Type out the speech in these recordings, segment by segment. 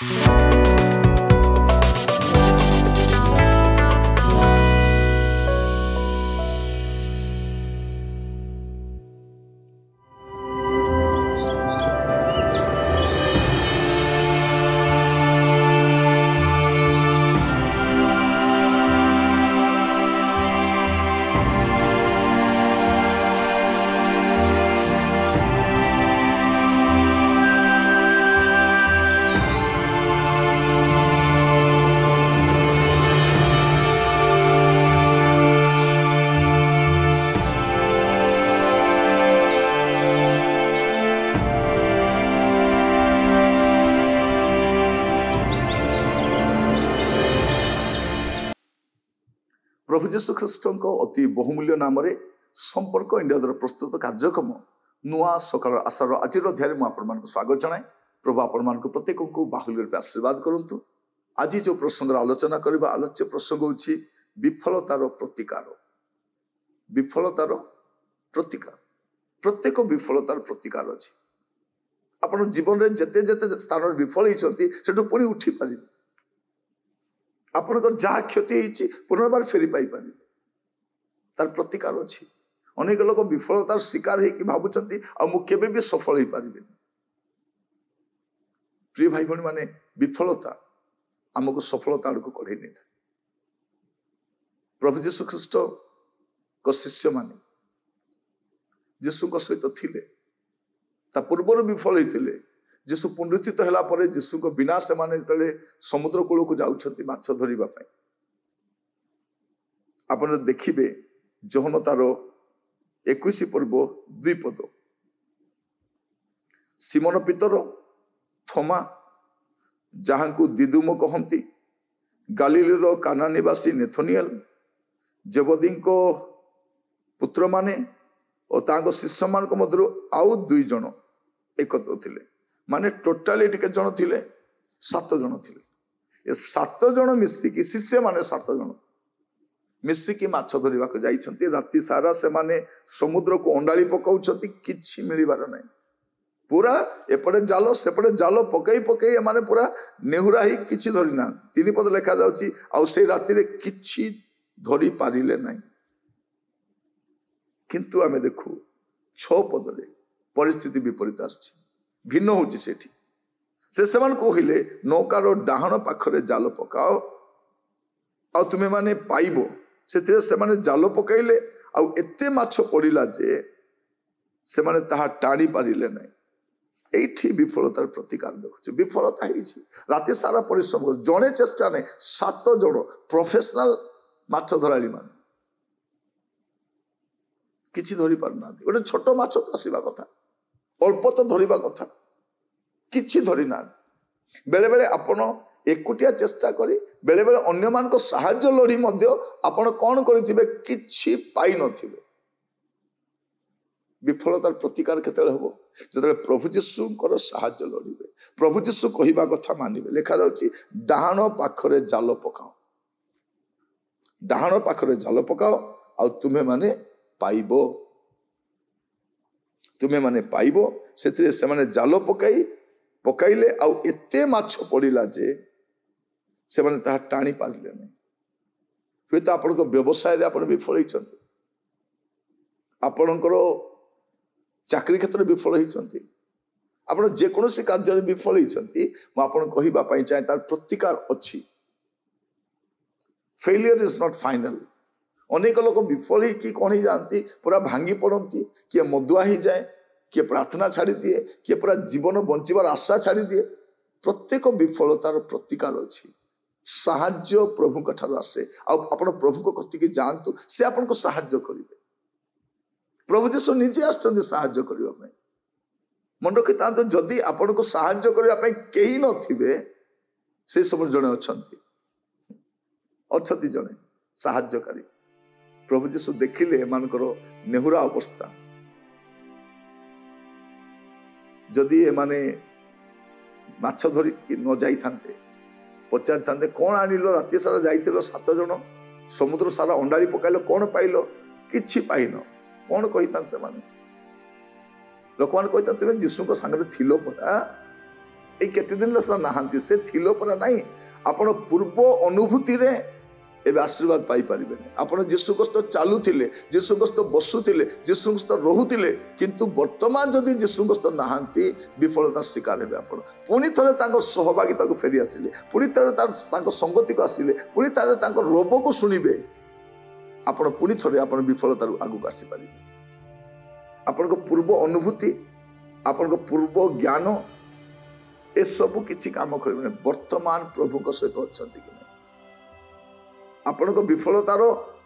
प्रभु जीशु ख्रीष्ट अति बहुमूल्य नाम संपर्क इंडिया द्वारा प्रस्तुत कार्यक्रम नुआ सकाल आशार आज अध्याय मुझे स्वागत जनाए। प्रभु आपण मान प्रत्येक को बाहुल्य रूप आशीर्वाद करूँ। आज जो प्रसंग आलोचना करबा आलोच्य प्रसंग होछि विफलतार प्रतिकार। विफलतार प्रतिकार, प्रत्येक विफलतार प्रतिकार अछि। आपण जीवन में जेते जेते स्थान विफल होती से पुणी उठी पारे। आपन जहाँ क्षति होती पुनर्बार फेरी पाई पारे, तार प्रतिकार अच्छी। अनेक लोग विफलतार शिकार होगी भावुंट आ मुझे भी सफल हो पारे। प्रिय भाई भौणी माने विफलता आमको सफलता आड़ को कढ़े नहीं था। प्रभु जीशु ख्रीष्ट को शिष्य माने जीशु सहित थिले, ता पूर्वर विफल होते जीशु पुनरुत्थित होला परे जीशु को बिना से माने तले समुद्र कूल को जाउछंती माछ धरिबा पई। आपण देखिबे जोहन तार 21 पर्व 2 पद, सिमोन पीतर, थोमा जहाँ को दिदुम कहती, गालिलीर काना निवासी नेथनिएल, जेबदी को पुत्र माने और तांको शिष्य मान मध्य आउ 2 जन एकत्र थिले। माने टोटाली टिके जन थिले 7 जन थिले। ए 7 जन मिसिकी शिष्य माने 7 जन मिसिकी माछ धरिबा को जाइछंती। राति सारा से माने समुद्र को अंडाली पकाउछंती, किछि मिलिबार नै। पूरा एपटे जाल सेपटे जाल पकई पकई माने पूरा नेहुरा ही किछि धरि ना। 3 पद लेखा जाउची आ से राति रे किछि धरि पारिले नै। किंतु आमे देखु 6 पद रे परिस्थिति विपरीत आछि, भिन्न होची सेठी। से समान कहले नौकार डाहण पाखरे जाल पकाओ आ तुमे माने पाइबो। सेथिरे से माने जाल पकाइले आ एते माछ पड़िला जे से माने ताहा टाणी पारिले नै। एठी विफलतार प्रतिकार देखु। विफलता हिची राति सारा परिश्रम कर जणे चेष्टा नै 7 जण प्रोफेशनल माछ धराली माने किछि धरि पारना। गोटे छोट माछ तो आसीबा कथा, अल्प तो धरिबा कथा, किछि धरि ना। बेले बेले आपण एकुटिया चेष्टा करी बेले बेले अन्य मान को सहाय्य लड़ी मध्य आपण कौन करिथिबे किछि पाई नथिबे। विफलतार प्रतिकार केतेले हबो जतले प्रभु जीशुंकर सहाय्य लड़िबे, प्रभु जीशु कहिबा कथा मानिबे। लेखा जाउची डाहाण पाखरे जाल पकाओ, डाहाण पाखरे जाल पकाओ आ तुमे माने पाइबो, तुमे माने पाइबो। सेथिरे से माने जाल पकाइले आउ एते माछ पड़िला जे से माने ताहा टाणी पारिले नै। हुए तो आपण को व्यवसाय रे आपण विफल होइछंती, आपणकर चाकरी क्षेत्र विफल होइछंती, आपण जे कोनोसी कार्य रे विफल होइछंती। म आपण कहिबा पई चाहे तार प्रतिकार अछि। Failure is not final. अनेक लोक विफल ही कि कौन ही जानती पूरा भांगी पड़ती, किए मदुआ ही जाए, किए प्रार्थना छाड़ी दिए, किए पूरा जीवन बंचार आशा छाड़ी दिए। प्रत्येक विफलतार प्रतिकार अच्छी। साहाय्य प्रभु ठार आसे। आप प्रभु कतिके जातु, से आपको साहाय्य करेंगे। प्रभु जीशु निजे आसछन्ति साहाय्य करने। मन रखी था जदि आपण को साहाय्य करने कहीं नथिबे से सब जड़े अच्छा जड़े साहाय्यकारी। प्रभु जीशु देखिले एमानकर नेहुरा अवस्था। जदि एमाने माछ धरी न जाई थांते पचारि थांते कौन आनिलो, राति सारा जाइतिलो 7 जन समुद्र सारा अंडारी पकाइलो कौन पाइलो, किछि पाइन। कौन कही था से माने लोक मान कही तुम जीशु को सांगरे थिलो परा এই কেতে দিন নাহাନ୍ତି ସେ ଥିଲ ପରା ନାହିଁ ଆପଣ ପୂର୍ବ ଅନୁଭୂତିରେ ଏବେ ଆଶୀର୍ବାଦ ପାଇପାରିବେନି। ଆପଣ ଯୀଶୁଙ୍କ ସହିତ ଚାଲୁଥିଲେ, ଯୀଶୁଙ୍କ ସହିତ ବସୁଥିଲେ, ଯୀଶୁଙ୍କ ସହିତ ରହୁଥିଲେ, କିନ୍ତୁ ବର୍ତ୍ତମାନ ଯଦି ଯୀଶୁଙ୍କ ସହିତ ନାହାନ୍ତି ବିଫଳତାର ଶିକାର ହେବେ ଆପଣ। ପୁଣି ଥରେ ତାଙ୍କ ସହଭାଗିତାକୁ ଫେରି ଆସିଲେ, ପୁଣି ଥରେ ତାଙ୍କ ସଙ୍ଗତିକୁ ଆସିଲେ, ପୁଣି ଥରେ ତାଙ୍କ ରୋଗକୁ ଶୁଣିବେ, ଆପଣ ପୁଣି ଥରେ ଆପଣ ବିଫଳତାରୁ ଆଗକୁ ଆସିପାରିବେ। ଆପଣଙ୍କ ପୂର୍ବ ଅନୁଭୂତି, ଆପଣଙ୍କ ପୂର୍ବ ଜ୍ଞାନ ଏସବୁ କିଛି କାମ କରିବେନି। ବର୍ତ୍ତମାନ ପ୍ରଭୁଙ୍କ ସହିତ ଅଛନ୍ତି କି ନାହିଁ? ଆପଣଙ୍କ ବିଫଳତାର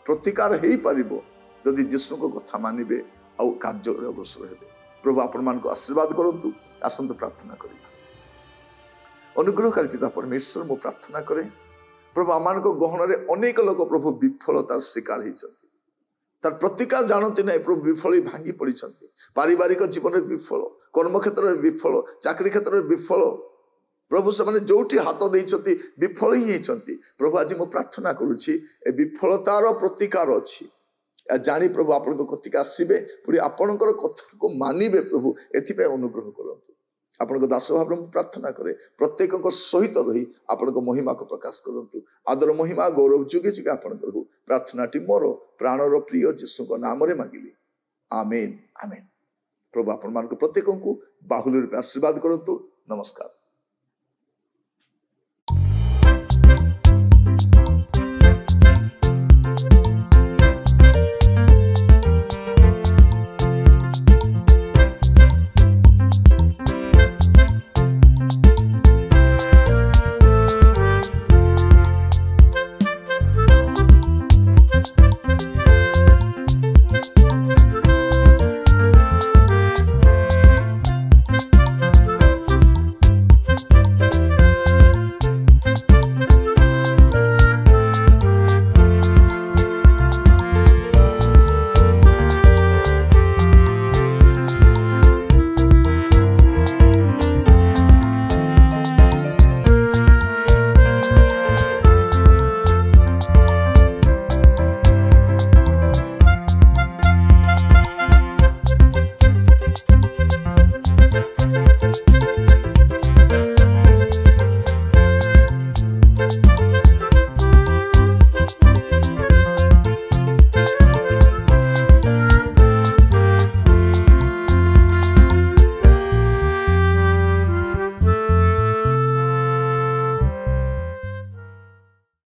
ପ୍ରତିକାର ହେଇପାରିବ ଯଦି ଯୀଶୁଙ୍କ କଥା ମାନିବେ ଆଉ କାର୍ଯ୍ୟରେ ଅଗ୍ରସର ହେବେ। ପ୍ରଭୁ ଆପଣମାନଙ୍କୁ ଆଶୀର୍ବାଦ କରନ୍ତୁ। ଆସନ୍ତୁ ପ୍ରାର୍ଥନା କରିବା। ଅନୁଗ୍ରହକାରୀ ପିତା ପରମେଶ୍ୱର, ମୁଁ ପ୍ରାର୍ଥନା କରେ ପ୍ରଭୁ ଆମମାନଙ୍କ ଗହଣରେ ଅନେକ ଲୋକ ପ୍ରଭୁ ବିଫଳତାର ଶିକାର ହେଇଛନ୍ତି। ତାର ପ୍ରତିକାର ଜାଣନ୍ତି ନାହିଁ ପ୍ରଭୁ, ବିଫଳ ଭାଙ୍ଗି ପଡ଼ିଛନ୍ତି। ପାରିବାରିକ ଜୀବନରେ ବିଫଳ, କର୍ମକ୍ଷେତ୍ରରେ ବିଫଳ, ଚାକିରୀ କ୍ଷେତ୍ରରେ ବିଫଳ। ପ୍ରଭୁ ସେମାନେ ଯୋଉଠି ହାତ ଦେଇଛନ୍ତି ବିଫଳ ହିଁ ହେଇଛନ୍ତି। ପ୍ରଭୁ ଆଜି ମୁଁ ପ୍ରାର୍ଥନା କରୁଛି ଏ ବିଫଳତାର ପ୍ରତିକାର ଅଛି। ଜାଣି ପ୍ରଭୁ ଆପଣଙ୍କ କତିକି ଆସିବେ, ପୁଣି ଆପଣଙ୍କର କଥାକୁ ମାନିବେ। ପ୍ରଭୁ ଏଥିପାଇଁ ଅନୁଗ୍ରହ କରନ୍ତୁ। ଆପଣଙ୍କ ଦାସ ଭାବରେ ମୁଁ ପ୍ରାର୍ଥନା କରେ ପ୍ରତ୍ୟେକଙ୍କ ସହିତ ରହି ଆପଣଙ୍କ ମହିମାକୁ ପ୍ରକାଶ କରନ୍ତୁ। ଆଦର ମହିମା ଗୌରବ ଯୁଗେ ଯୁଗେ ଆପଣଙ୍କର ହଉ। ପ୍ରାର୍ଥନାଟି ମୋର ପ୍ରାଣର ପ୍ରିୟ ଯୀଶୁଙ୍କ ନାମରେ ମାଗିଲି, ଆମେନ୍ ଆମେନ୍। ପ୍ରଭୁ ଆପଣମାନଙ୍କୁ ପ୍ରତ୍ୟେକଙ୍କୁ ବାହୁଲ୍ୟ ରୂପେ ଆଶୀର୍ବାଦ କରନ୍ତୁ। ନମସ୍କାର।